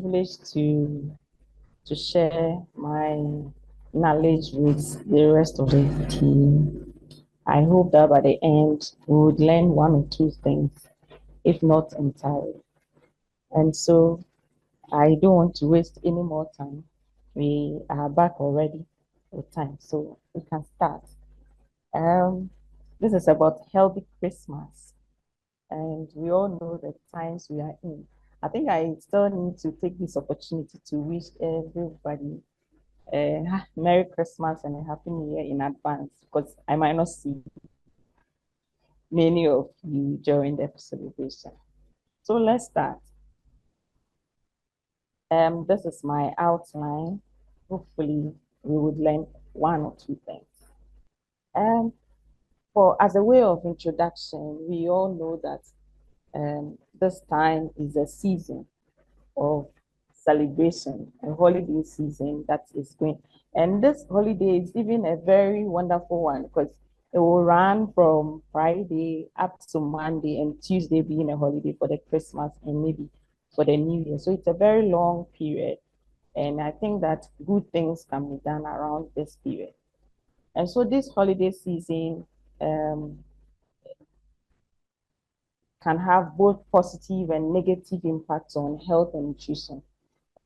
privileged to share my knowledge with the rest of the team. I hope that by the end we would learn one or two things, if not entirely. And so I don't want to waste any more time. We are back already with time, so we can start. Um, this is about healthy Christmas, and we all know the times we are in. I think I still need to take this opportunity to wish everybody a Merry Christmas and a Happy New Year in advance because I might not see many of you during the celebration. So let's start. This is my outline. Hopefully, we would learn one or two things. Um, for as a way of introduction, we all know that this time is a season of celebration, a holiday season that is going. And this holiday is even a very wonderful one because it will run from Friday up to Monday and Tuesday being a holiday for the Christmas and maybe for the New Year. So it's a very long period. And I think that good things can be done around this period. And so this holiday season can have both positive and negative impacts on health and nutrition.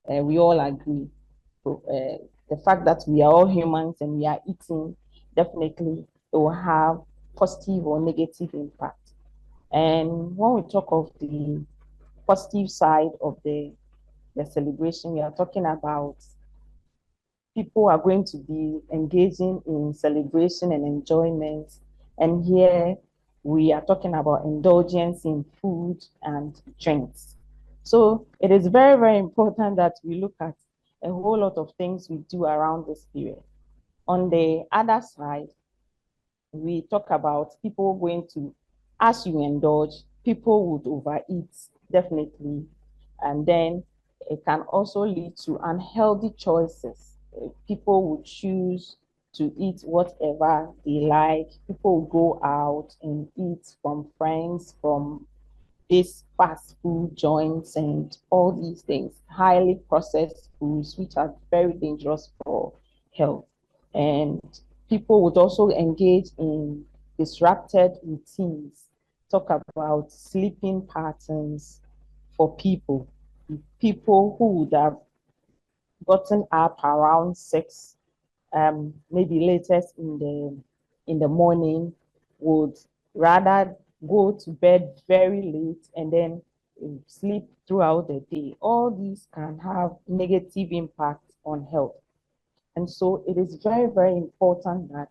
We all agree. So, the fact that we are all humans and we are eating, definitely it will have positive or negative impact. And when we talk of the positive side of the celebration, we are talking about people are going to be engaging in celebration and enjoyment. And here we are talking about indulgence in food and drinks. So it is very, very important that we look at a whole lot of things we do around this period. On the other side, we talk about people going to, as you indulge, people would overeat, definitely. And then it can also lead to unhealthy choices. People would choose to eat whatever they like. People will go out and eat from friends, from these fast food joints and all these things, highly processed foods, which are very dangerous for health. And people would also engage in disrupted routines, talk about sleeping patterns for people who would have gotten up around 6, maybe latest in the morning, would rather go to bed very late and then sleep throughout the day. All these can have negative impact on health. And so it is very, very important that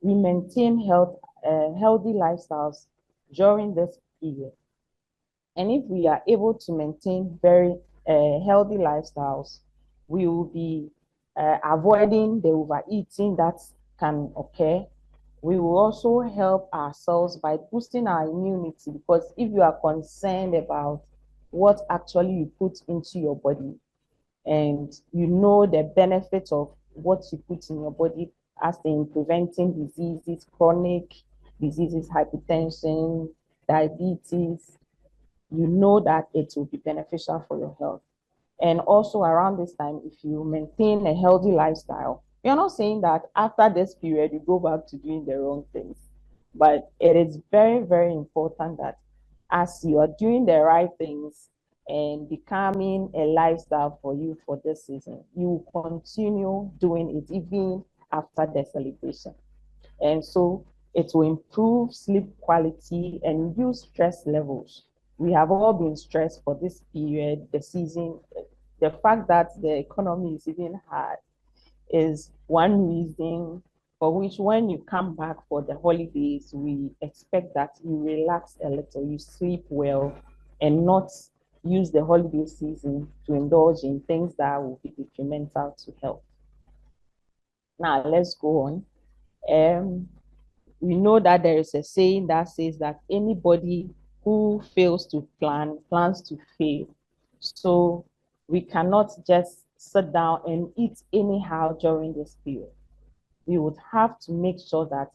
we maintain healthy lifestyles during this period. And if we are able to maintain very healthy lifestyles, we will be avoiding the overeating that can occur. We will also help ourselves by boosting our immunity because if you are concerned about what actually you put into your body and you know the benefits of what you put in your body as in preventing diseases, chronic diseases, hypertension, diabetes, you know that it will be beneficial for your health. And also around this time, if you maintain a healthy lifestyle, you're not saying that after this period, you go back to doing the wrong things. But it is very, very important that as you are doing the right things and becoming a lifestyle for you for this season, you continue doing it even after the celebration. And so it will improve sleep quality and reduce stress levels. We have all been stressed for this period, the season. The fact that the economy is even hard is one reason for which when you come back for the holidays, we expect that you relax a little, you sleep well, and not use the holiday season to indulge in things that will be detrimental to health. Now, let's go on. We know that there is a saying that says that anybody who fails to plan plans to fail. So we cannot just sit down and eat anyhow during this period. We would have to make sure that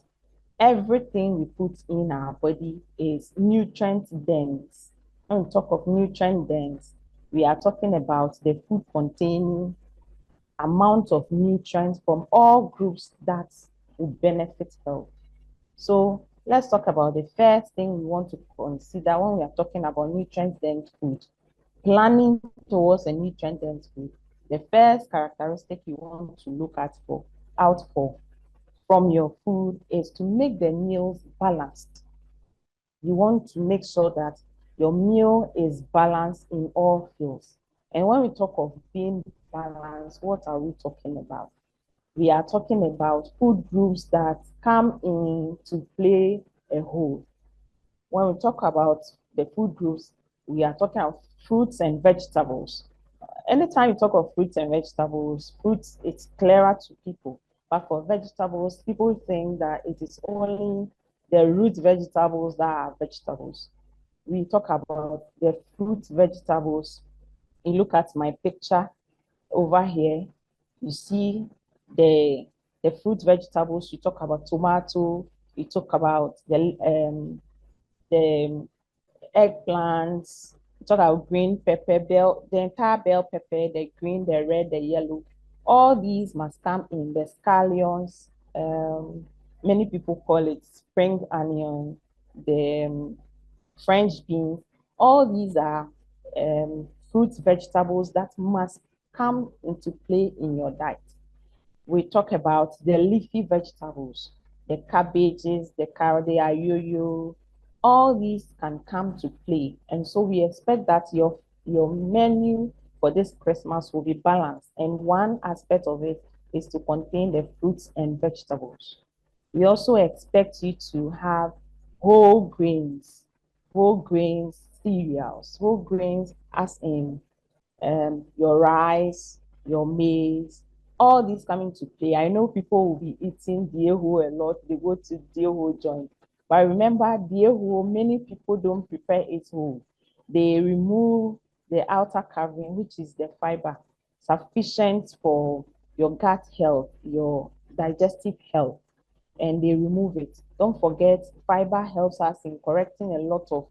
everything we put in our body is nutrient dense. When we talk of nutrient dense, we are talking about the food containing amount of nutrients from all groups that will benefit health. So let's talk about the first thing we want to consider when we are talking about nutrient-dense food. Planning towards a nutrient-dense food. The first characteristic you want to look out for from your food is to make the meals balanced. You want to make sure that your meal is balanced in all fields. And when we talk of being balanced, what are we talking about? We are talking about food groups that come in to play a role. When we talk about the food groups, we are talking about fruits and vegetables. Anytime you talk of fruits and vegetables, fruits, it's clearer to people. But for vegetables, people think that it is only the root vegetables that are vegetables. We talk about the fruit vegetables. You look at my picture over here, you see the the fruit vegetables. You talk about tomato, you talk about the eggplants, we talk about green pepper, the entire bell pepper, the green, the red, the yellow. All these must come in the scallions. Many people call it spring onion, the French beans. All these are fruits, vegetables that must come into play in your diet. We talk about the leafy vegetables, the cabbages, the carrot, the ayoyo. All these can come to play. And so we expect that your menu for this Christmas will be balanced. And one aspect of it is to contain the fruits and vegetables. We also expect you to have whole grains cereals, whole grains as in your rice, your maize, all these coming to play. I know people will be eating dieho a lot. They go to dieho joint. But remember, dieho, many people don't prepare it whole. They remove the outer covering, which is the fiber, sufficient for your gut health, your digestive health, and they remove it. Don't forget, fiber helps us in correcting a lot of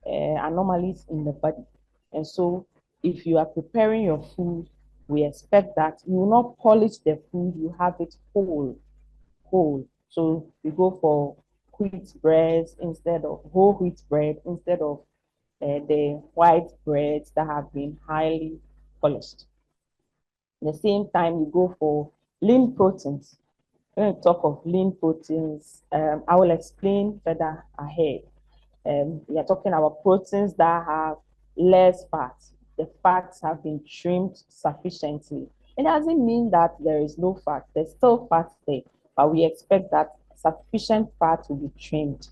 anomalies in the body. And so, if you are preparing your food, we expect that you will not polish the food, you have it whole. So, we go for wheat bread instead of whole wheat bread instead of the white breads that have been highly polished. At the same time, you go for lean proteins. When we talk of lean proteins, I will explain further ahead. We are talking about proteins that have less fat. The fats have been trimmed sufficiently. It doesn't mean that there is no fat. There's still fat there, but we expect that sufficient fat will be trimmed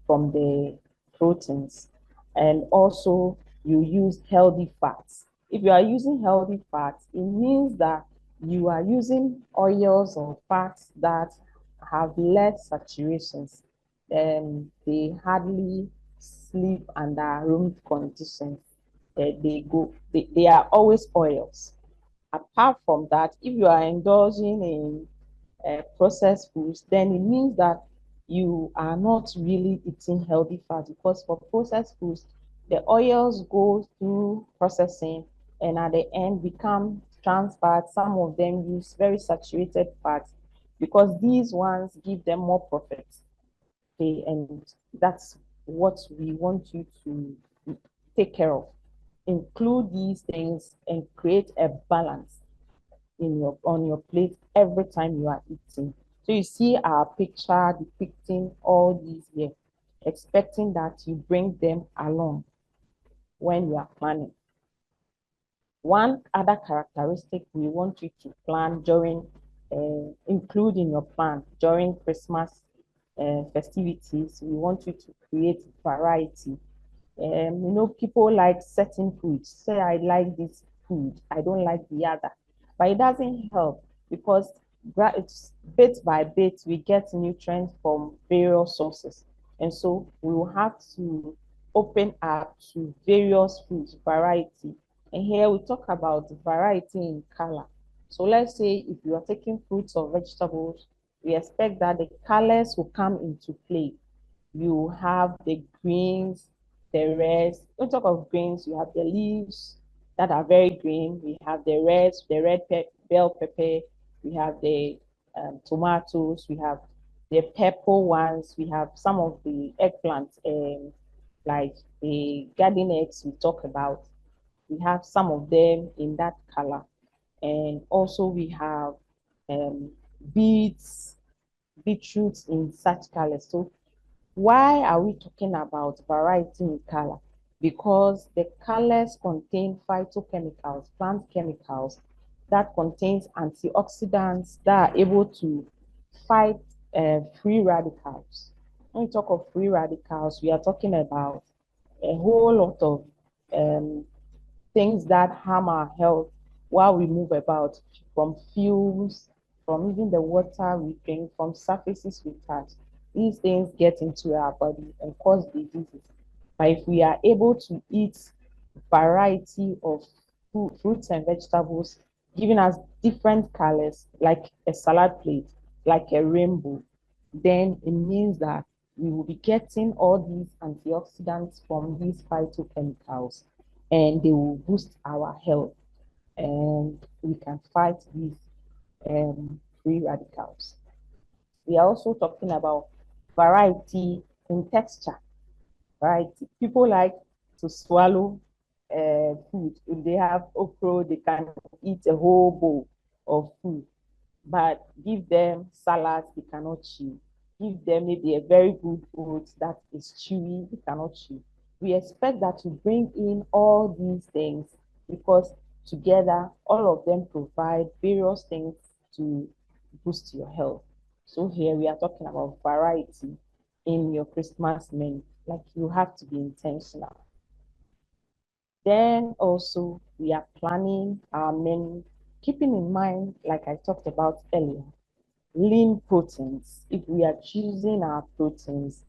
from the proteins. And also, you use healthy fats. If you are using healthy fats, it means that you are using oils or fats that have less saturations. They hardly sleep under room conditions. They are always oils. Apart from that, if you are indulging in processed foods, then it means that you are not really eating healthy fat, because for processed foods, the oils go through processing and at the end become trans fats. Some of them use very saturated fats because these ones give them more profits. Okay, and that's what we want you to take care of. Include these things and create a balance in your on your plate every time you are eating. So you see our picture depicting all these here, expecting that you bring them along when you are planning. One other characteristic we want you to plan during, include in your plan during Christmas festivities, we want you to create variety. People like certain foods. Say, I like this food, I don't like the other. But it doesn't help because it's bit by bit we get nutrients from various sources. And so we will have to open up to various foods, variety. And here we talk about variety in color. So let's say if you are taking fruits or vegetables, we expect that the colors will come into play. You have the greens, the reds. When we talk of greens, you have the leaves, that are very green. We have the bell pepper. We have the tomatoes. We have the purple ones. We have some of the eggplants, like the garden eggs we talk about. We have some of them in that color. And also we have um, beets, beetroots in such colors. So why are we talking about variety in color? Because the colors contain phytochemicals, plant chemicals that contains antioxidants that are able to fight free radicals. When we talk of free radicals, we are talking about a whole lot of um, things that harm our health while we move about, from fumes, from even the water we drink, from surfaces we touch. These things get into our body and cause diseases. But if we are able to eat variety of fruits and vegetables, giving us different colors, like a salad plate, like a rainbow, then it means that we will be getting all these antioxidants from these phytochemicals, and they will boost our health, and we can fight these free radicals. We are also talking about variety in texture. Variety. People like to swallow food. If they have okra, they can eat a whole bowl of food. But give them salads, they cannot chew. Give them maybe a very good oat that is chewy, they cannot chew. We expect that to bring in all these things because together, all of them provide various things to boost your health. So here we are talking about variety in your Christmas menu. Like, you have to be intentional. Then also we are planning our menu, keeping in mind, like I talked about earlier, lean proteins. If we are choosing our proteins,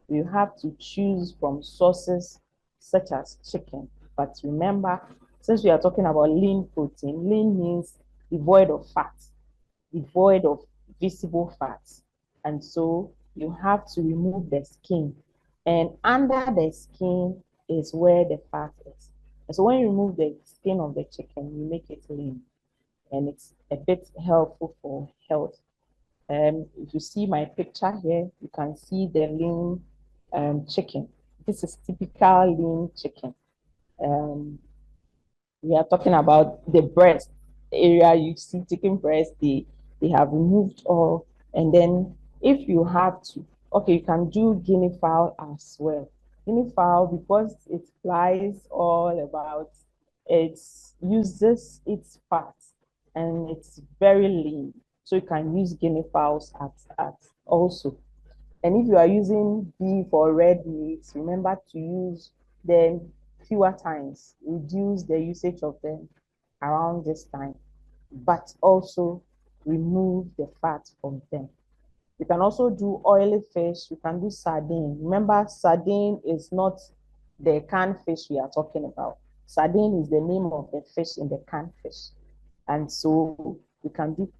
we have to choose from sources such as chicken. But remember, since we are talking about lean protein, lean means devoid of fat, devoid of visible fats. And so you have to remove the skin. And under the skin is where the fat is. And so when you remove the skin of the chicken, you make it lean. And it's a bit helpful for health. If you see my picture here, you can see the lean chicken. This is typical lean chicken. Um, we are talking about the breast area. You see chicken breast, they have removed all. And then if you have to, okay, you can do guinea fowl as well. Guinea fowl, because it flies all about, it uses its fat and it's very lean. So you can use guinea fowls at also. And if you are using beef or red meat, remember to use them fewer times. Reduce the usage of them around this time, but also remove the fat from them. You can also do oily fish. You can do sardine. Remember, sardine is not the canned fish we are talking about. Sardine is the name of the fish in the canned fish. And so you can do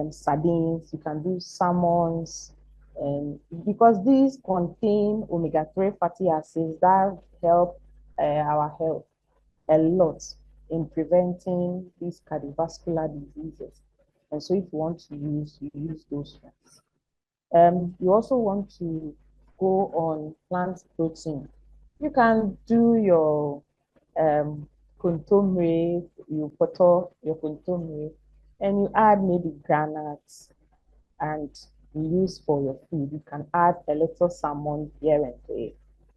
sardines, you can do salmons, and because these contain omega-3 fatty acids that help our health a lot in preventing these cardiovascular diseases. And so if you want to use, you use those ones. You also want to go on plant protein. You can do your contomere, you butter your contomere, and you add maybe granules and you use for your food. You can add a little salmon here and there,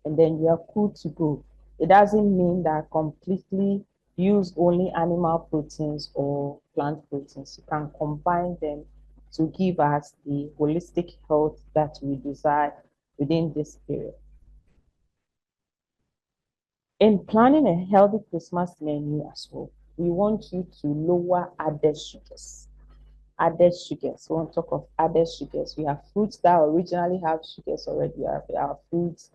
and then you are cool to go. It doesn't mean that completely use only animal proteins or plant proteins. You can combine them to give us the holistic health that we desire within this period. In planning a healthy Christmas menu as well, we want you to lower added sugars. Added sugars. We want to talk of added sugars. We have fruits that originally have sugars already. We have our fruits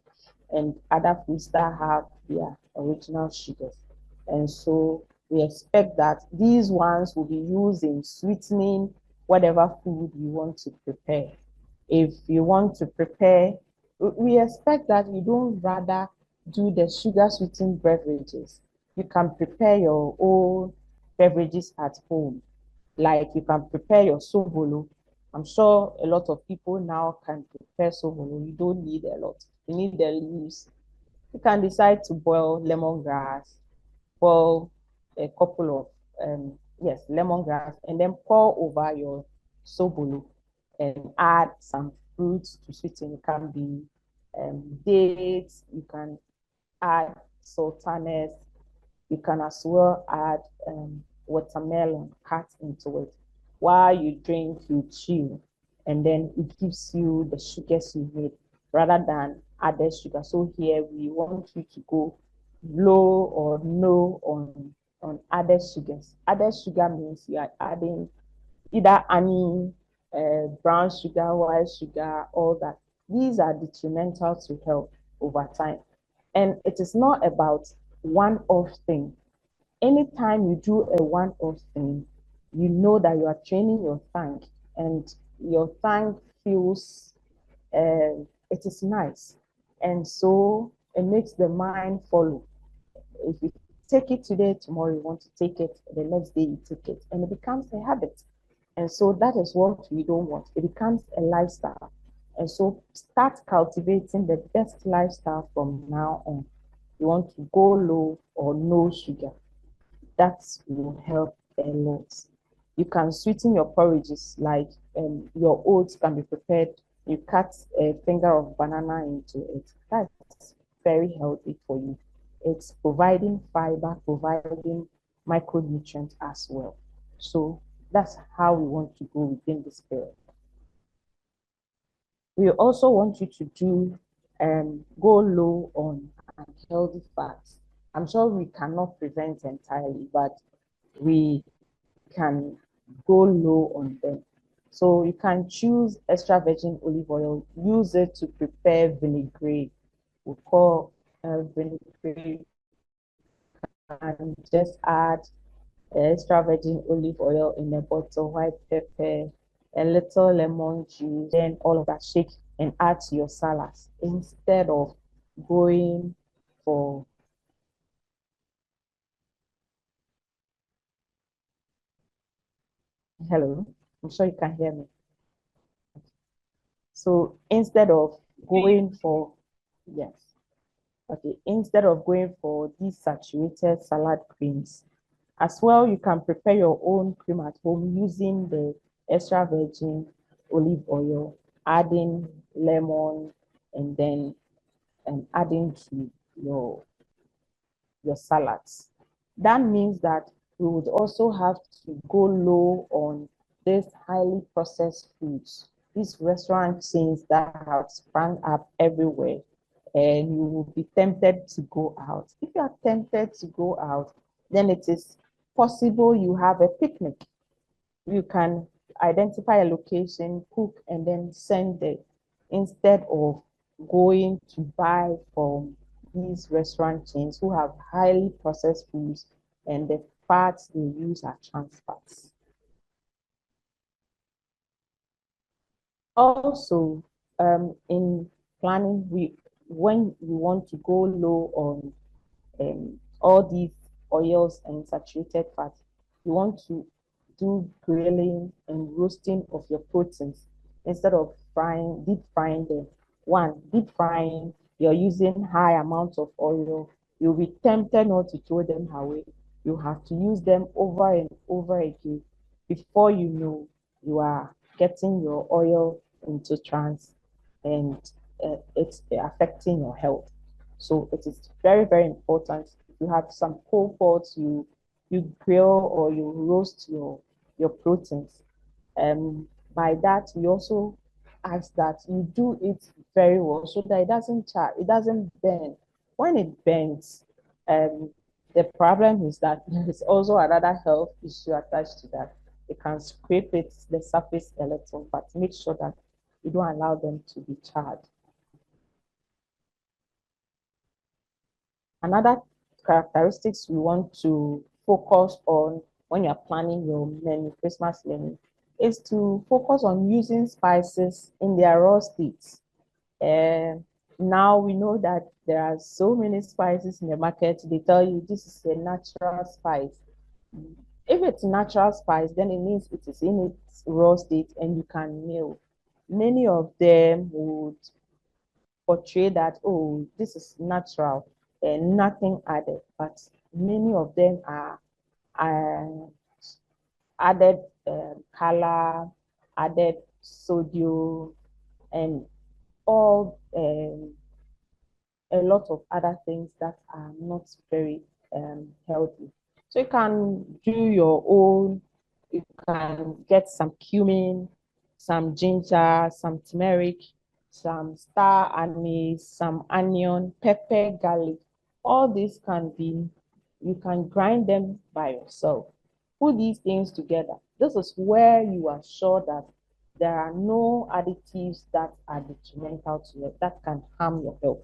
and other foods that have their original sugars. And so we expect that these ones will be used in sweetening whatever food you want to prepare. If you want to prepare, we expect that you don't rather do the sugar sweetened beverages. You can prepare your own beverages at home. Like you can prepare your sobolo. I'm sure a lot of people now can prepare sobolo. You don't need a lot. You need the leaves. You can decide to boil lemongrass, boil a couple of yes, lemongrass, and then pour over your sobolo and add some fruits to sweeten. It can be dates. You can add sultanas. You can as well add watermelon cut into it. While you drink, you chew, and then it gives you the sugars you need rather than added sugar. So here we want you to go low or no on added sugars. Added sugar means you are adding either honey, brown sugar, white sugar, all that. These are detrimental to health over time. And it is not about one-off thing. Anytime you do a one-off thing, you know that you are training your tank, and your tank feels it is nice. And so it makes the mind follow. If you take it today, tomorrow you want to take it, the next day you take it, and it becomes a habit. And so that is what we don't want. It becomes a lifestyle. And so start cultivating the best lifestyle from now on. You want to go low or no sugar. That will help a lot. You can sweeten your porridges, like your oats can be prepared. You cut a finger of banana into it. That's very healthy for you. It's providing fiber, providing micronutrients as well. So that's how we want to go within this period. We also want you to do go low on unhealthy fats. I'm sure we cannot prevent entirely, but we can go low on them. So you can choose extra virgin olive oil, use it to prepare vinaigrette. We call vinaigrette, and just add extra virgin olive oil in a bottle, white pepper, a little lemon juice, then all of that shake and add to your salads instead of going for hello. I'm sure you can hear me. So instead of going for yes, okay, instead of going for these saturated salad creams, as well, you can prepare your own cream at home using the extra virgin olive oil, adding lemon, and then adding to your salads. That means that we would also have to go low on these highly processed foods, these restaurant chains that have sprung up everywhere, and you will be tempted to go out. If you are tempted to go out, then it is possible you have a picnic. You can identify a location, cook, and then send it instead of going to buy from these restaurant chains who have highly processed foods and the fats they use are trans fats. Also, in planning, when we want to go low on all these oils and saturated fats, you want to do grilling and roasting of your proteins instead of deep frying them. One, deep frying, you're using high amounts of oil. You'll be tempted not to throw them away. You have to use them over and over again. Before you know, you are getting your oil into trans, and it's affecting your health. So it is very, very important. If you have some cold pots, you grill or you roast your proteins. By that, we also ask that you do it very well so that it doesn't char, it doesn't burn. When it burns, um, the problem is that there is also another health issue attached to that. It can scrape the surface a little, but make sure that you don't allow them to be charred. Another characteristics we want to focus on when you're planning your menu, Christmas menu, is to focus on using spices in their raw states. Now we know that there are so many spices in the market. They tell you this is a natural spice. If it's natural spice, then it means it is in its raw state and you can mill. Many of them would portray that, oh, this is natural and nothing added, but many of them are uh, added color, added sodium, and all a lot of other things that are not very healthy. So you can do your own. You can get some cumin, some ginger, some turmeric, some star anise, some onion, pepper, garlic. All these can be, you can grind them by yourself. Put these things together. This is where you are sure that there are no additives that are detrimental to you, that can harm your health.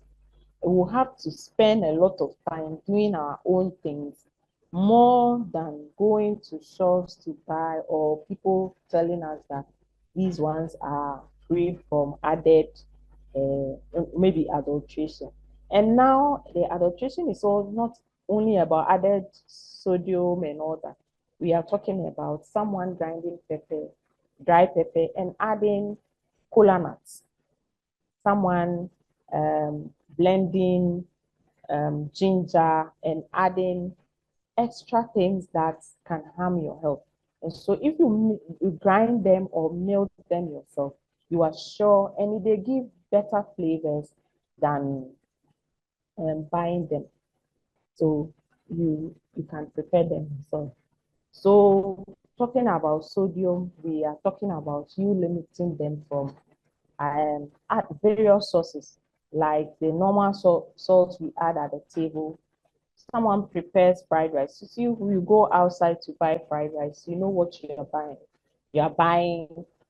We have to spend a lot of time doing our own things more than going to shops to buy, or people telling us that these ones are free from added maybe adulteration. And now the adulteration is all not only about added sodium and all that. We are talking about someone grinding pepper, dry pepper, and adding cola nuts, someone blending ginger and adding extra things that can harm your health. And so if you grind them or melt them yourself, you are sure, and they give better flavors than buying them. So you can prepare them yourself. So talking about sodium, we are talking about you limiting them from add various sources, like the normal salt we add at the table. Someone prepares fried rice. You see, you go outside to buy fried rice, you know what you are buying. You are buying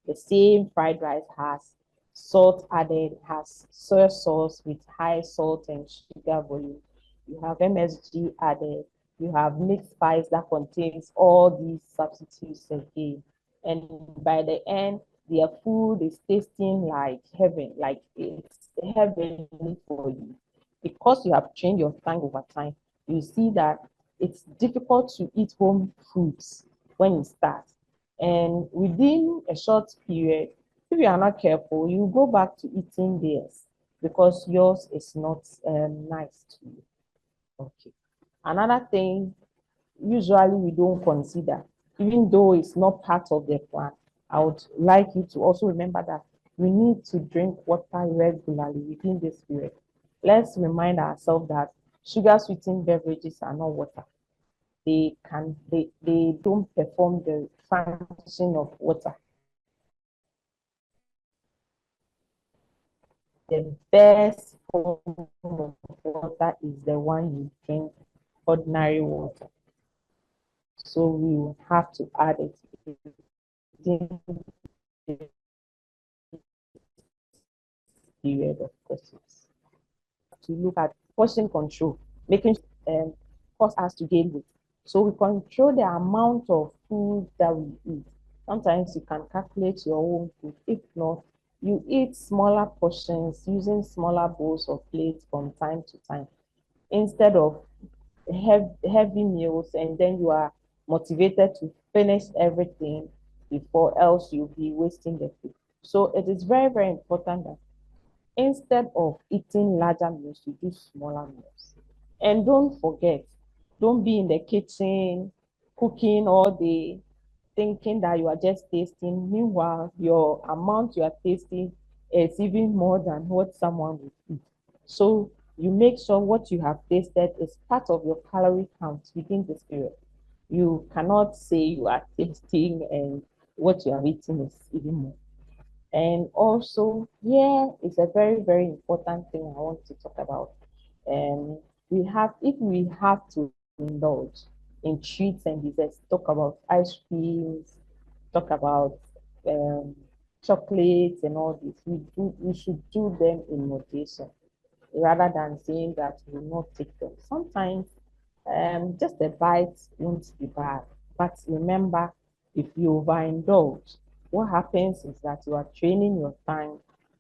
the same fried rice has salt added, has soy sauce with high salt and sugar volume. You have MSG added. You have mixed spice that contains all these substitutes again. And by the end, their food is tasting like heaven, like it's heaven for you. Because you have trained your tongue over time, you see that it's difficult to eat home foods when you start. And within a short period, if you are not careful, you go back to eating theirs because yours is not nice to you. Okay. Another thing, usually we don't consider, even though it's not part of the plan. I would like you to also remember that we need to drink water regularly within this period. Let's remind ourselves that sugar sweetened beverages are not water. They don't perform the function of water. The best form of water is the one you drink, ordinary water. So we have to add it within the period of Christmas. To look at portion control, making cause us to gain weight. So we control the amount of food that we eat. Sometimes you can calculate your own food. If not, you eat smaller portions using smaller bowls or plates from time to time instead of heavy meals, and then you are motivated to finish everything before, else you'll be wasting the food. So it is very, very important that instead of eating larger meals, you do smaller meals. And don't forget, don't be in the kitchen cooking all day, thinking that you are just tasting. Meanwhile, your amount you are tasting is even more than what someone would eat. So you make sure what you have tasted is part of your calorie count within this period. You cannot say you are tasting and what you are eating is even more. And also, yeah, it's a very, very important thing I want to talk about. And if we have to indulge in treats and desserts, talk about ice creams, talk about um, chocolates and all this, we should do them in moderation rather than saying that we will not take them. Sometimes just a bite won't be bad. But remember, if you overindulge, what happens is that you are training your tongue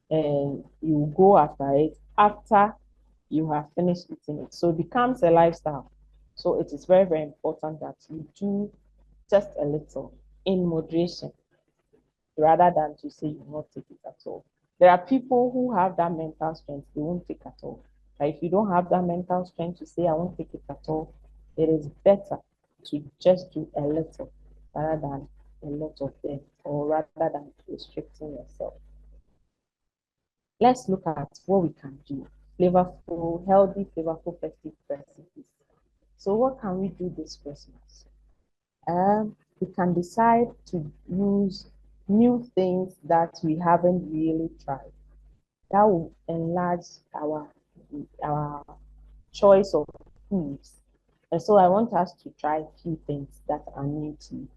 and you go after it. after you have finished eating it. So it becomes a lifestyle. So it is very, very important that you do just a little in moderation rather than to say you will not take it at all. There are people who have that mental strength, they won't take at all. But if you don't have that mental strength to say I won't take it at all, it is better to just do a little rather than a lot of them, or rather than restricting yourself. Let's look at what we can do. Flavorful, healthy, flavorful festive recipes. So what can we do this Christmas? We can decide to use new things that we haven't really tried. That will enlarge our choice of foods. And so I want us to try a few things that are new to you.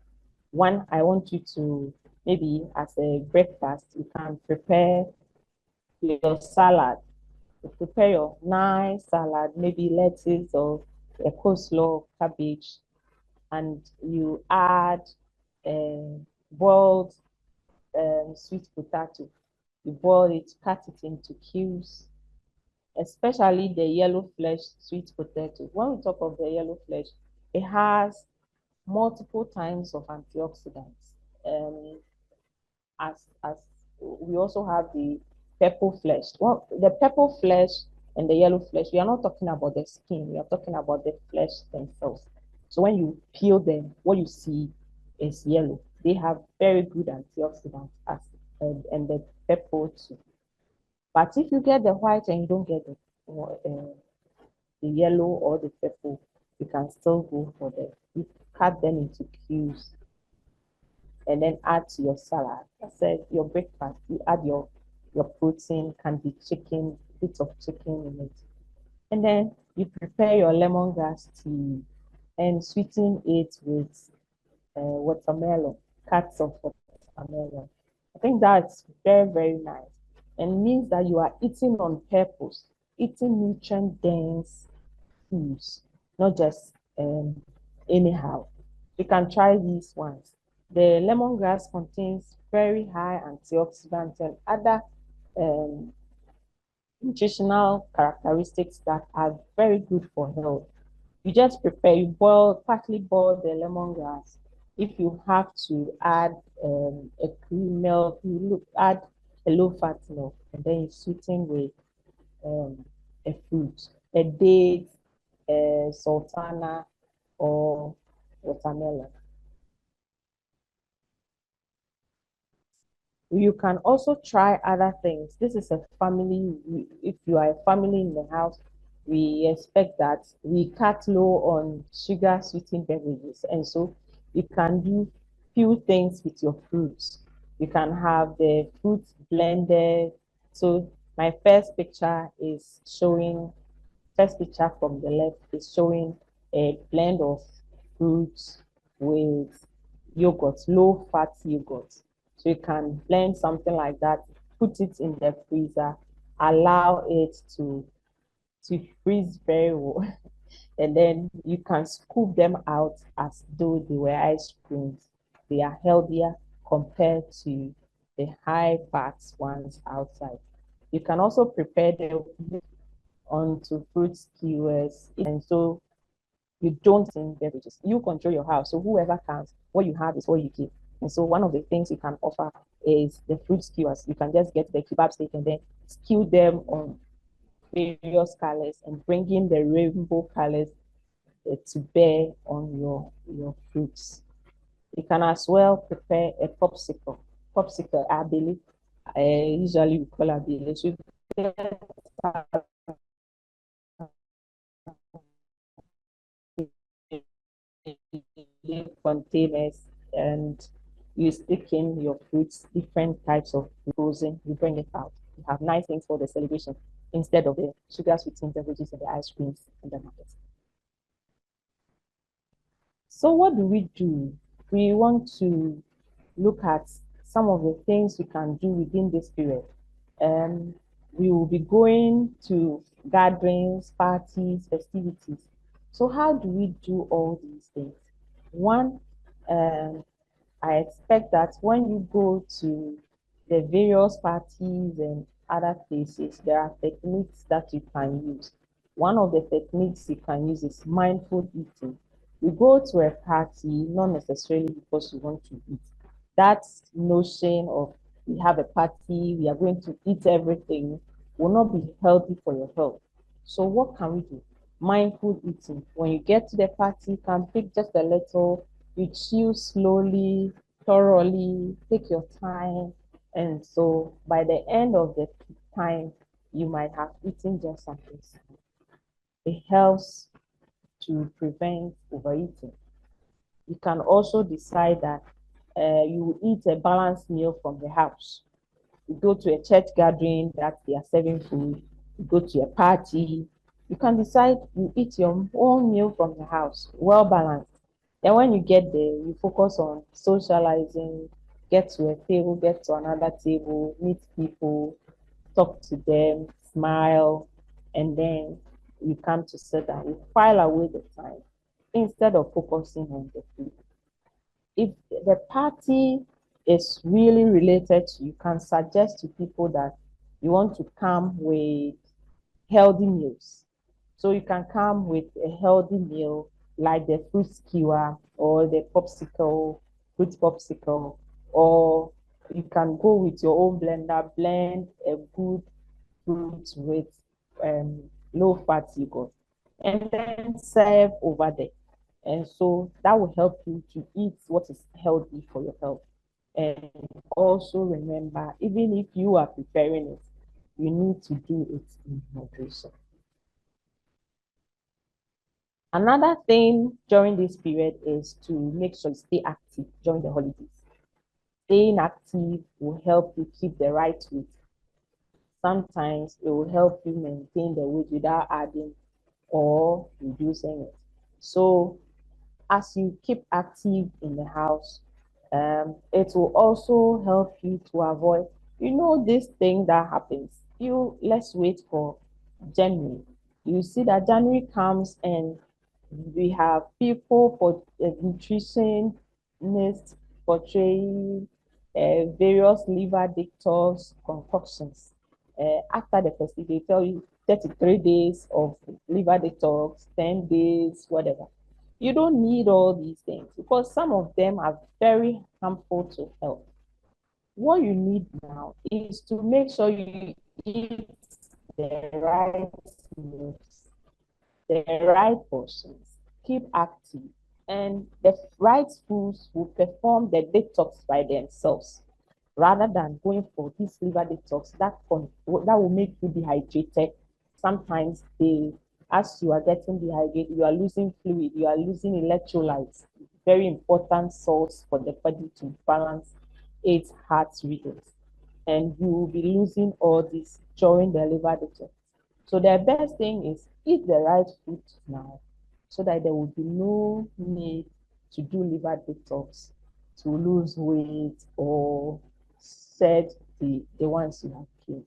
One, I want you to maybe as a breakfast, you can prepare your salad. You prepare your nice salad, maybe lettuce or a coleslaw, cabbage, and you add boiled sweet potato. You boil it, cut it into cubes, especially the yellow flesh sweet potato. When we talk of the yellow flesh, it has multiple times of antioxidants. As we also have the purple flesh. Well, the purple flesh and the yellow flesh, we are not talking about the skin, we are talking about the flesh themselves. So when you peel them, what you see is yellow. They have very good antioxidants as and the purple too. But if you get the white and you don't get the yellow or the purple, you can still go for them. You cut them into cubes and then add to your salad. I said your breakfast, you add your protein, can be chicken, bits of chicken in it. And then you prepare your lemongrass tea and sweeten it with watermelon, cuts of watermelon. I think that's very, very nice. And means that you are eating on purpose, eating nutrient dense foods, not just anyhow. You can try these ones. The lemongrass contains very high antioxidants and other um, nutritional characteristics that are very good for health. You just prepare, you boil, partly boil the lemongrass. If you have to add a cream milk, add a low fat milk, and then you sweeten with um, a fruit, a date, a sultana, or watermelon. You can also try other things. This is a family, if you are a family in the house, we expect that we cut low on sugar sweetened beverages. And so you can do few things with your fruits. You can have the fruits blended. So my first picture from the left is showing a blend of fruits with yogurt, low fat yogurt. So you can blend something like that, put it in the freezer, allow it to freeze very well. And then you can scoop them out as though they were ice creams. They are healthier compared to the high fat ones outside. You can also prepare them onto fruit skewers. And so you don't in beverages. You control your house. So whoever counts, what you have is what you give. And so one of the things you can offer is the fruit skewers. You can just get the kebab steak and then skew them on various colors and bring in the rainbow colors to bear on your fruits. You can as well prepare a popsicle. Popsicle, abili. Usually we call abili. So you containers and you stick in your fruits, different types of frozen, you bring it out. You have nice things for the celebration instead of the sugar sweetened beverages and the ice creams in the market. So what do we do? We want to look at some of the things we can do within this period. Um, we will be going to gatherings, parties, festivities. So how do we do all these things? One, um, I expect that when you go to the various parties and other places, there are techniques that you can use. One of the techniques you can use is mindful eating. You go to a party, not necessarily because you want to eat. That notion of we have a party, we are going to eat everything will not be healthy for your health. So what can we do? Mindful eating. When you get to the party, you can pick just a little, you chew slowly, thoroughly, take your time. And so by the end of the time, you might have eaten just something. It helps to prevent overeating. You can also decide that you eat a balanced meal from the house. You go to a church gathering that they are serving food, you go to a party, you can decide you eat your own meal from the house, well balanced. Then when you get there, you focus on socializing, get to a table, get to another table, meet people, talk to them, smile, and then you come to sit down. You file away the time instead of focusing on the food. If the party is really related to, you can suggest to people that you want to come with healthy meals. So you can come with a healthy meal like the fruit skewer or the popsicle, fruit popsicle, or you can go with your own blender, blend a good fruit with low fat yogurt, and then serve over there. And so that will help you to eat what is healthy for your health. And also remember, even if you are preparing it, you need to do it in moderation. Another thing during this period is to make sure you stay active during the holidays. Staying active will help you keep the right weight. Sometimes it will help you maintain the weight without adding or reducing it. So as you keep active in the house, it will also help you to avoid, this thing that happens. Let's wait for January. You see that January comes and we have people for nutritionists portraying various liver detox concoctions. After the festival, they tell you 33 days of liver detox, 10 days, whatever. You don't need all these things because some of them are very harmful to health. What you need now is to make sure you eat the right meals, the right portions, keep active, and the right foods will perform the detox by themselves rather than going for this liver detox that will make you dehydrated. Sometimes as you are getting dehydrated, you are losing fluid, you are losing electrolytes, very important source for the body to balance its heart rhythms. And you will be losing all this during the liver detox. So the best thing is eat the right food now so that there will be no need to do liver detox to lose weight or set the ones you have killed.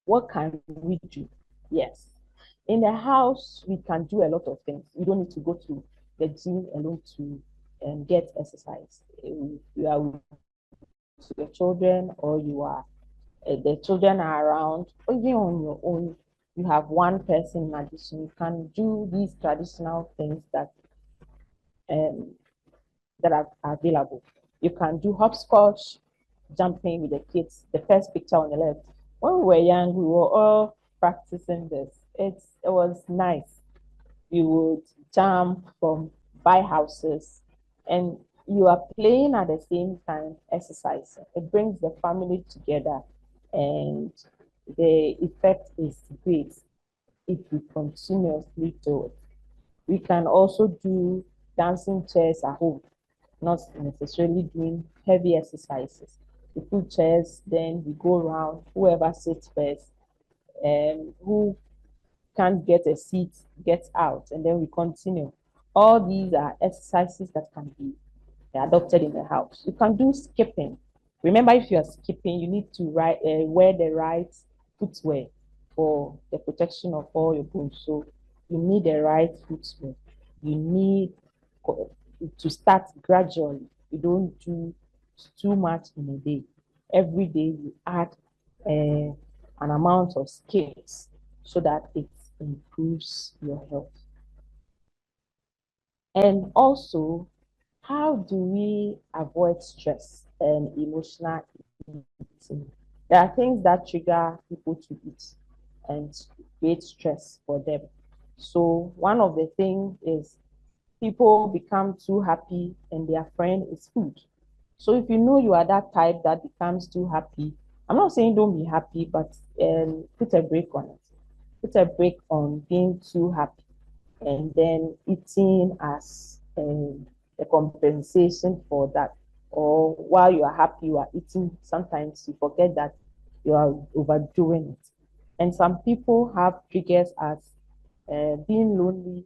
What can we do? Yes. In the house, we can do a lot of things. You don't need to go to the gym alone to get exercise. You are with your children or the children are around, or even on your own, you have one person in addition, you can do these traditional things um, that are available. You can do hopscotch, jumping with the kids. The first picture on the left. When we were young, we were all practicing this. It was nice. You would jump from by houses and you are playing at the same time exercising. It brings the family together and the effect is great if we continuously do it. We can also do dancing chairs at home, not necessarily doing heavy exercises. We put chairs, then we go around, whoever sits first, and who can't get a seat gets out, and then we continue. All these are exercises that can be adopted in the house. You can do skipping. Remember, if you are skipping, you need to wear the right footwear for the protection of all your bones. So you need the right footwear. You need to start gradually. You don't do too much in a day. every day you add an amount of scales so that it improves your health. And also, how do we avoid stress and emotional eating? There are things that trigger people to eat and create stress for them. So one of the things is people become too happy and their friend is food. So if you know you are that type that becomes too happy, I'm not saying don't be happy, but put a break on it. Put a break on being too happy and then eating as a compensation for that. Or while you are happy, you are eating, sometimes you forget that you are overdoing it. And some people have triggers as being lonely,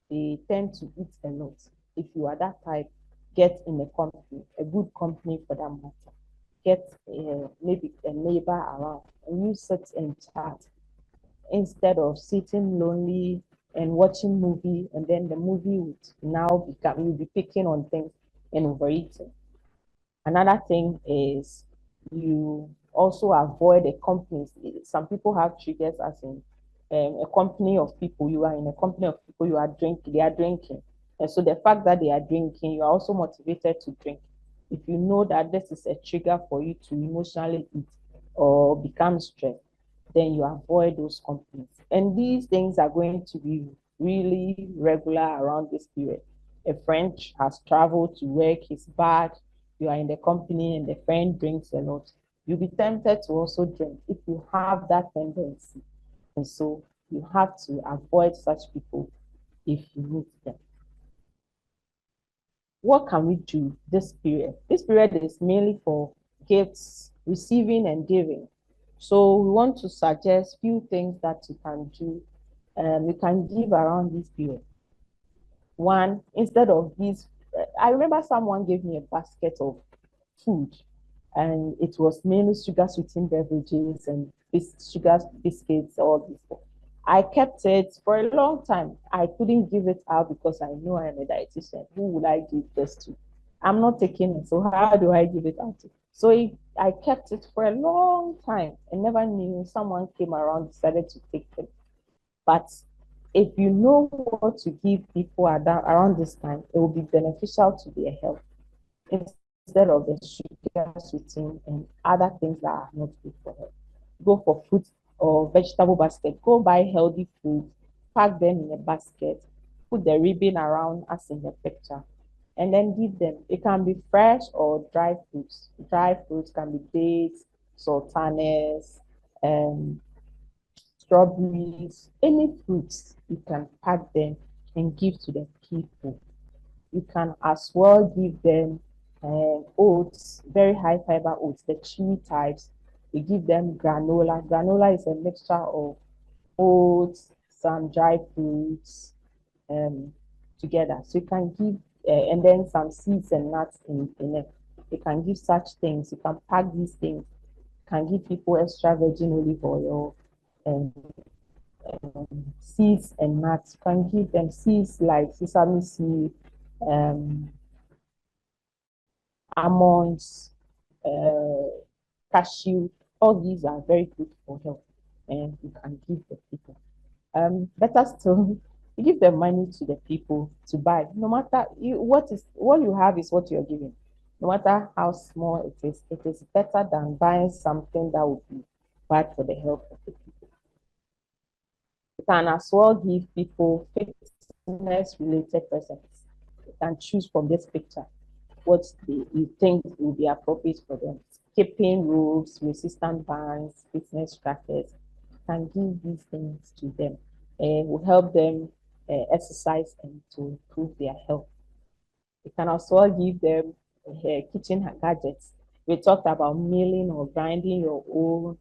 they tend to eat a lot. If you are that type, get in a company, a good company for that matter. Get maybe a neighbor around and you sit and chat instead of sitting lonely and watching movie, and then the movie would now become, you'll be picking on things and overeating. Another thing is you also avoid the companies. Some people have triggers as in a company of people. You are in a company of people, you are drinking, they are drinking. And so the fact that they are drinking, you are also motivated to drink. If you know that this is a trigger for you to emotionally eat or become stressed, then you avoid those companies. And these things are going to be really regular around this period. A friend has traveled to work, he's back, you are in the company and the friend drinks a lot, you'll be tempted to also drink if you have that tendency. And so you have to avoid such people if you meet them. What can we do this period? This period is mainly for gifts, receiving and giving. So we want to suggest few things that you can do. You can give around this period. One, instead of these, I remember someone gave me a basket of food, and it was mainly sugar sweetened beverages and sugar biscuits, all this. I kept it for a long time. I couldn't give it out because I know I am a dietitian. Who would I give this to? I'm not taking it, so how do I give it out to? So I kept it for a long time and never knew someone came around, decided to take it. But if you know what to give people around this time, it will be beneficial to their health instead of the sugar, sweetening, and other things that are not good for health. Go for fruit or vegetable basket. Go buy healthy food, pack them in a basket, put the ribbon around as in the picture, and then give them. It can be fresh or dry fruits. Dry fruits can be dates, sultanas, um, strawberries, any fruits. You can pack them and give to the people. You can as well give them oats, very high fiber oats, the chewy types. You give them granola. Granola is a mixture of oats, some dry fruits um, together. So you can give, and then some seeds and nuts in it. You can give such things. You can pack these things. You can give people extra virgin olive oil and seeds and nuts. You can give them seeds like sesame seed, um, almonds, uh, cashew. All these are very good for health, and you can give the people. Better still, you give the money to the people to buy. No matter what you have is what you're giving. No matter how small it is better than buying something that would be bad for the health of the people. You can as well give people fitness related presents. You can choose from this picture what you think will be appropriate for them. Skipping ropes, resistant bands, fitness trackers, can give these things to them and will help them exercise and to improve their health. You can also give them kitchen gadgets. We talked about milling or grinding your own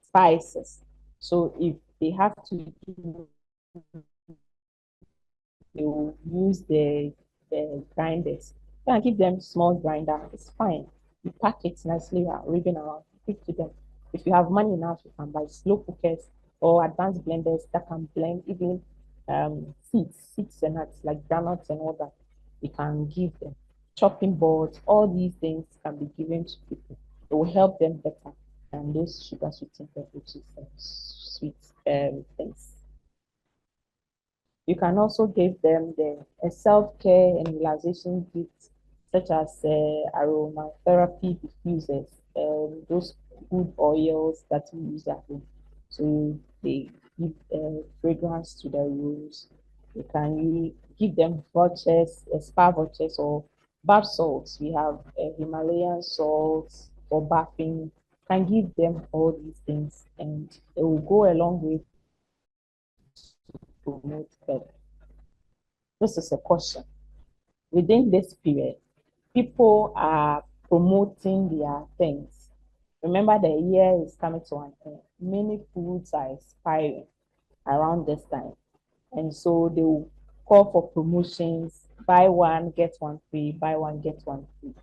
spices. So if they have to do, they will use the grinders. You can give them small grinder. It's fine. You pack it nicely, ribbon around, give to them. If you have money enough, you can buy slow cookers or advanced blenders that can blend even seeds and nuts like granules and all that. You can give them. chopping boards, all these things can be given to people. It will help them better than those sugar sweetened beverages and sweet things. You can also give them a self-care and relaxation gifts such as aromatherapy diffusers, those good oils that we use at home. So they give fragrance to their rooms. You can give them vouchers, spa vouchers or bath salts. We have Himalayan salts for bathing. Can give them all these things and it will go a long way to promote health. This is a question. Within this period, people are promoting their things. Remember, the year is coming to an end. Many foods are expiring around this time. And so they will call for promotions, buy one, get one free, buy one, get one free.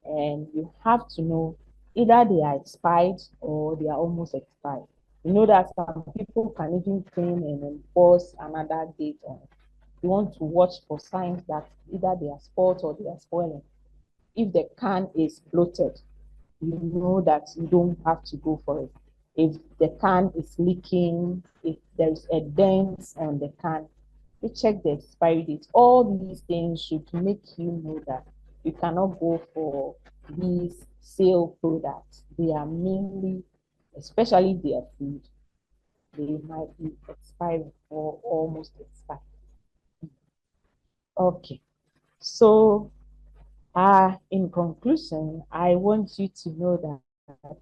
And you have to know either they are expired or they are almost expired. You know that some people can even claim and enforce another date on it. You want to watch for signs that either they are spoiled or they are spoiling. If the can is bloated, you know that you don't have to go for it. If the can is leaking, if there's a dent on the can, you check the expiry date. All these things should make you know that you cannot go for these sale products. They are mainly, especially their food, they might be expired or almost expired. Okay, so in conclusion, I want you to know that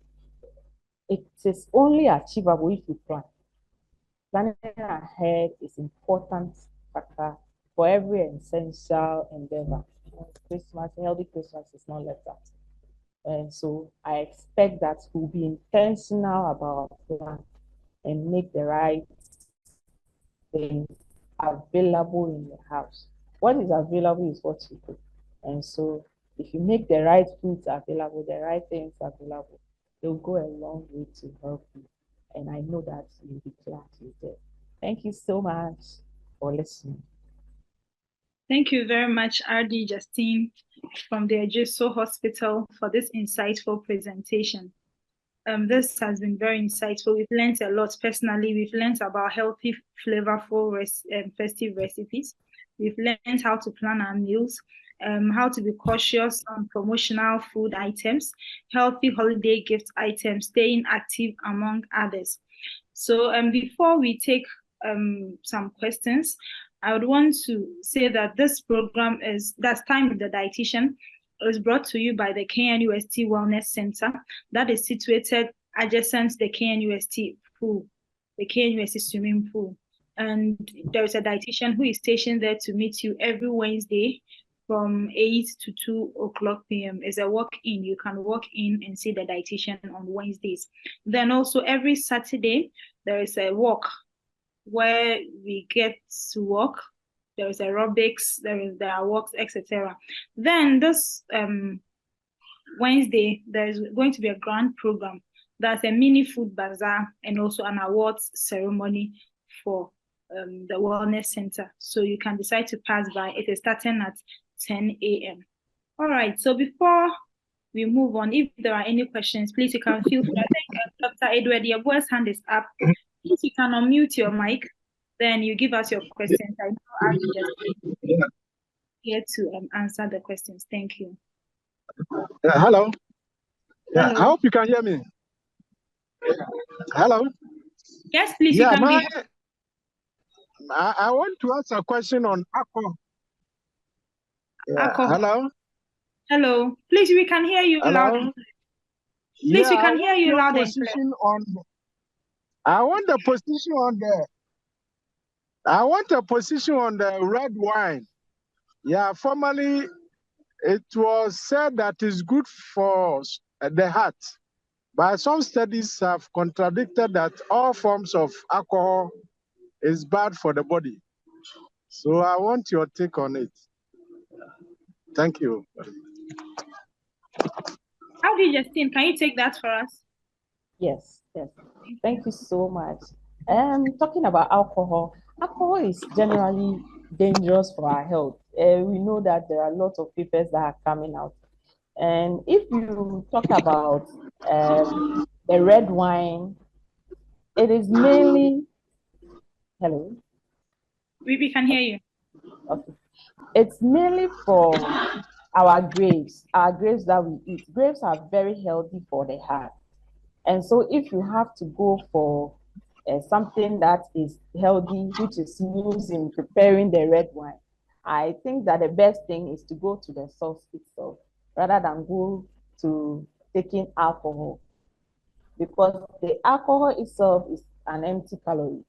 it is only achievable if you plan. Planning ahead is important factor for every essential endeavor. Christmas, healthy Christmas is not left out. And so I expect that we'll be intentional about our plan and make the right things available in your house. What is available is what you do. And so if you make the right foods available, the right things available, they'll go a long way to help you. And I know that you'll be glad you did. Thank you so much for listening. Thank you very much, RD Justine from the Ejiso Hospital for this insightful presentation. This has been very insightful. We've learned a lot personally. We've learned about healthy, flavorful, festive recipes. We've learned how to plan our meals, how to be cautious on promotional food items, healthy holiday gift items, staying active, among others. So before we take some questions, I would want to say that this program that's Time with the Dietitian is brought to you by the KNUST Wellness Centre that is situated adjacent to the KNUST pool, the KNUST swimming pool. And there is a dietitian who is stationed there to meet you every Wednesday from 8 to 2 o'clock p.m. It's a walk-in. You can walk in and see the dietitian on Wednesdays. Then also every Saturday, there is a walk where we get to walk. There is aerobics, there are walks, etc. Then this Wednesday, there's going to be a grand program. That's a mini food bazaar and also an awards ceremony for the Wellness Center. So you can decide to pass by. It is starting at 10 a.m. All right, so before we move on, if there are any questions, please, you can feel free. I think Dr. Edward, your voice hand is up. Please, you can unmute your mic, then you give us your questions. I know I'll be just here to answer the questions. Thank you. Hello. Yeah, Hello. I hope you can hear me. Hello. Yes, please, you can be. I want to ask a question on alcohol. Alcohol. Hello. Hello. Please, we can hear you loud. Please, we can hear you loud and clear. I want a position on the red wine. Yeah, formerly it was said that it's good for the heart, but some studies have contradicted that all forms of alcohol is bad for the body. So I want your take on it. Thank you. How do you, Justine? Can you take that for us? Yes. Thank you so much. Talking about alcohol is generally dangerous for our health. we know that there are lots of papers that are coming out. And if you talk about the red wine, it is mainly, hello? We can hear you. Okay. It's mainly for our grapes that we eat. Grapes are very healthy for the heart. And so if you have to go for something that is healthy, which is used in preparing the red wine, I think that the best thing is to go to the source itself rather than go to taking alcohol, because the alcohol itself is an empty calorie.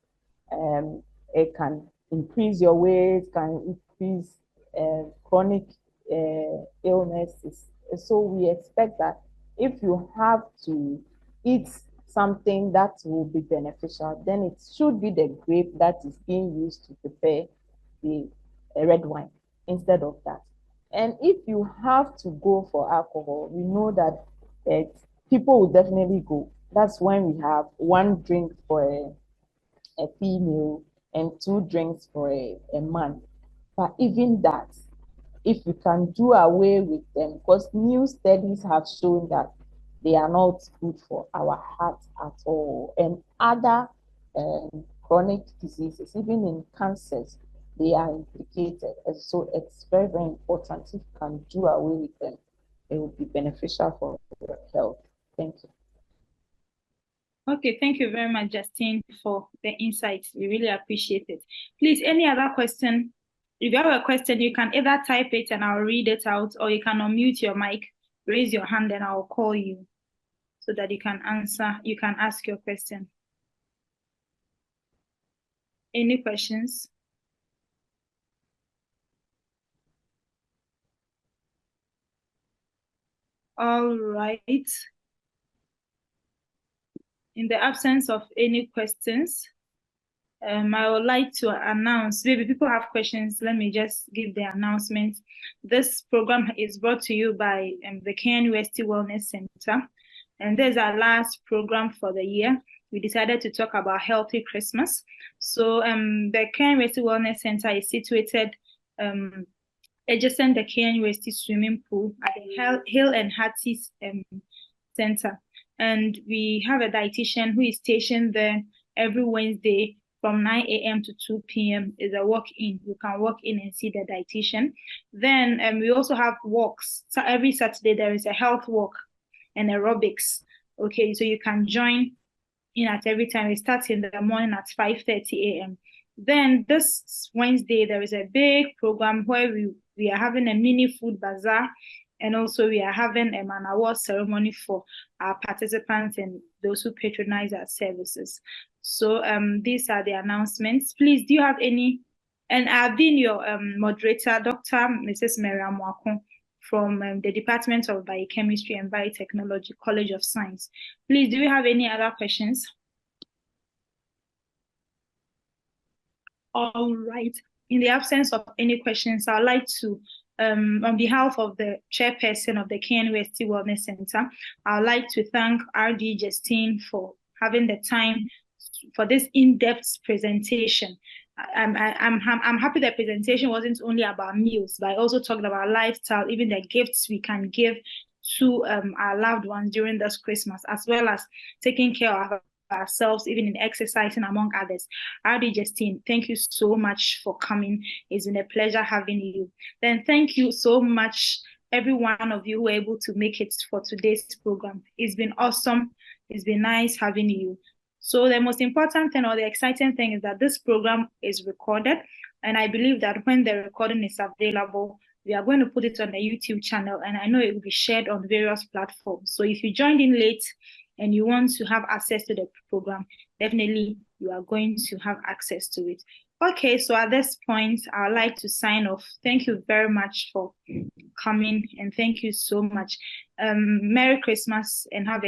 It can increase your weight, can increase chronic illnesses. So we expect that if you have to eat something that will be beneficial, then it should be the grape that is being used to prepare the red wine instead of that. And if you have to go for alcohol, we know that people will definitely go. That's when we have one drink for a female and two drinks for a man. But even that, if you can do away with them, because new studies have shown that they are not good for our heart at all, and other chronic diseases, even in cancers, they are implicated. And so it's very, very important. If you can do away with them, it will be beneficial for your health. Thank you. Okay, thank you very much, Justine, for the insights. We really appreciate it. Please, any other question? If you have a question, you can either type it and I'll read it out, or you can unmute your mic, raise your hand, and I'll call you so that you can answer, you can ask your question. Any questions? All right. In the absence of any questions, I would like to announce, maybe people have questions, let me just give the announcement. This program is brought to you by the KNUST Wellness Centre, and there's our last program for the year. We decided to talk about healthy Christmas. So the KNUST Wellness Centre is situated adjacent the KNUST swimming pool at the Hill and Hattie Center. And we have a dietitian who is stationed there every Wednesday from 9 a.m. to 2 p.m. is a walk-in. You can walk in and see the dietitian. Then we also have walks. So every Saturday there is a health walk and aerobics. Okay, so you can join in at every time. It starts in the morning at 5:30 a.m. Then this Wednesday there is a big program where we are having a mini food bazaar, and also we are having an award ceremony for our participants and those who patronize our services. So these are the announcements. Please, do you have any? And I've been your moderator, Dr. Mrs. Miriam Mwakon from the Department of Biochemistry and Biotechnology, College of Science. Please, do you have any other questions? All right. In the absence of any questions, I'd like to, on behalf of the chairperson of the KNUST Wellness Centre, I'd like to thank RD Justine for having the time for this in-depth presentation. I'm happy the presentation wasn't only about meals, but I also talked about lifestyle, even the gifts we can give to our loved ones during this Christmas, as well as taking care of ourselves, even in exercising, among others. RD Justine, thank you so much for coming. It's been a pleasure having you. Then thank you so much, every one of you who were able to make it for today's program. It's been awesome. It's been nice having you. So the most important thing, or the exciting thing, is that this program is recorded. And I believe that when the recording is available, we are going to put it on the YouTube channel, and I know it will be shared on various platforms. So if you joined in late and you want to have access to the program, definitely you are going to have access to it. Okay, so at this point, I'd like to sign off. Thank you very much for coming, and thank you so much. Merry Christmas, and have a